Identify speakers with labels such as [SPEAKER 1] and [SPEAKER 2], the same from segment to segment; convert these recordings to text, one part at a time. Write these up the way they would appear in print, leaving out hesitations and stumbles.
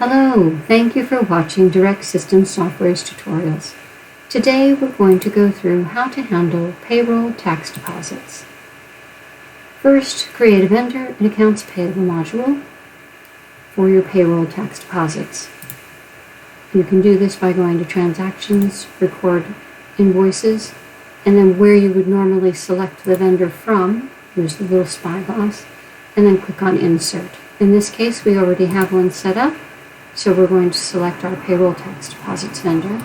[SPEAKER 1] Hello, thank you for watching Direct System Software's tutorials. Today we're going to go through how to handle payroll tax deposits. First, create a vendor in Accounts Payable Module for your payroll tax deposits. You can do this by going to Transactions, Record Invoices, and then where you would normally select the vendor from, use the little spyglass, and then click on Insert. In this case, we already have one set up, so we're going to select our payroll tax deposits vendor.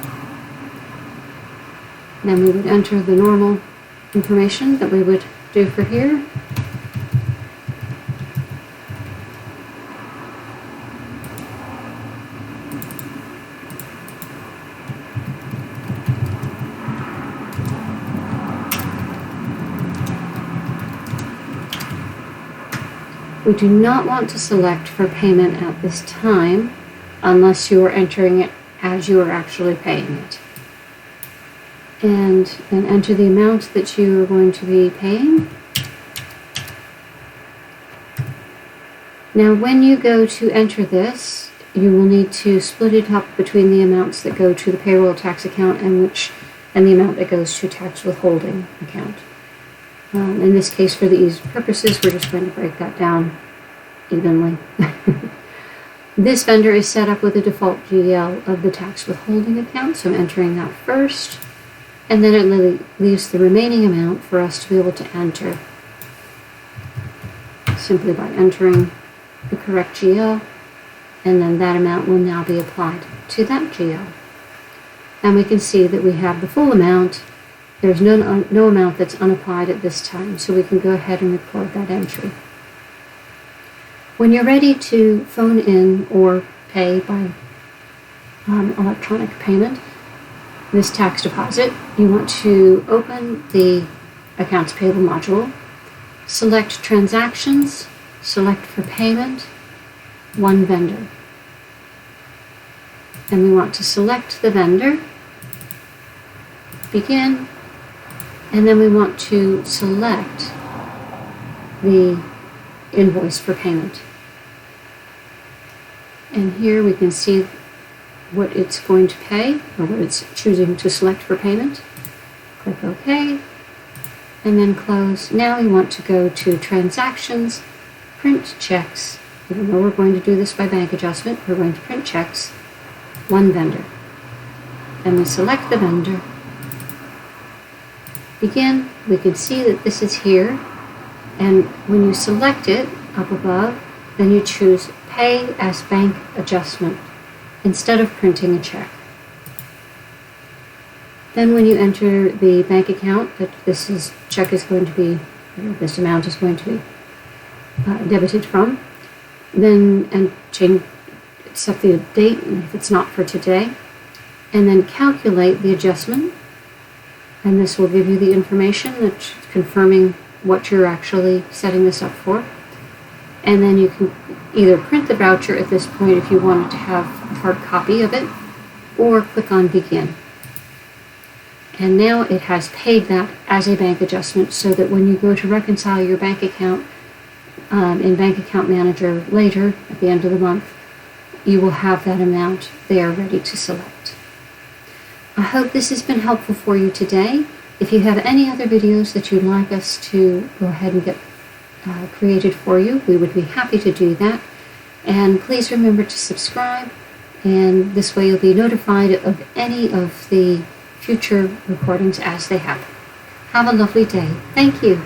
[SPEAKER 1] Then we would enter the normal information that we would do for here. We do not want to select for payment at this time unless you are entering it as you are actually paying it. And then enter the amount that you are going to be paying. Now when you go to enter this, you will need to split it up between the amounts that go to the payroll tax account and the amount that goes to tax withholding account. In this case, for the ease of purposes, we're just going to break that down evenly. This vendor is set up with a default GL of the tax withholding account, so I'm entering that first, and then it leaves the remaining amount for us to be able to enter simply by entering the correct GL, and then that amount will now be applied to that GL. And we can see that we have the full amount. There's no amount that's unapplied at this time, so we can go ahead and record that entry. When you're ready to phone in or pay by electronic payment, this tax deposit, you want to open the Accounts Payable Module, select Transactions, select for Payment, One Vendor. And we want to select the vendor, begin, and then we want to select the invoice for payment. And here we can see what it's going to pay, or what it's choosing to select for payment. Click OK, and then close. Now we want to go to Transactions, Print Checks. Even though we're going to do this by bank adjustment, we're going to print checks, One Vendor. And we select the vendor, begin. We can see that this is here, and when you select it up above, then you choose Pay as Bank Adjustment instead of printing a check. Then when you enter the bank account that this amount is going to be debited from, then set the date if it's not for today, and then calculate the adjustment. And this will give you the information that's confirming what you're actually setting this up for. And then you can either print the voucher at this point if you wanted to have a hard copy of it, or click on Begin. And now it has paid that as a bank adjustment, so that when you go to reconcile your bank account in Bank Account Manager later at the end of the month, you will have that amount there ready to select. I hope this has been helpful for you today. If you have any other videos that you'd like us to go ahead and get created for you, we would be happy to do that. And please remember to subscribe, and this way you'll be notified of any of the future recordings as they happen. Have a lovely day. Thank you.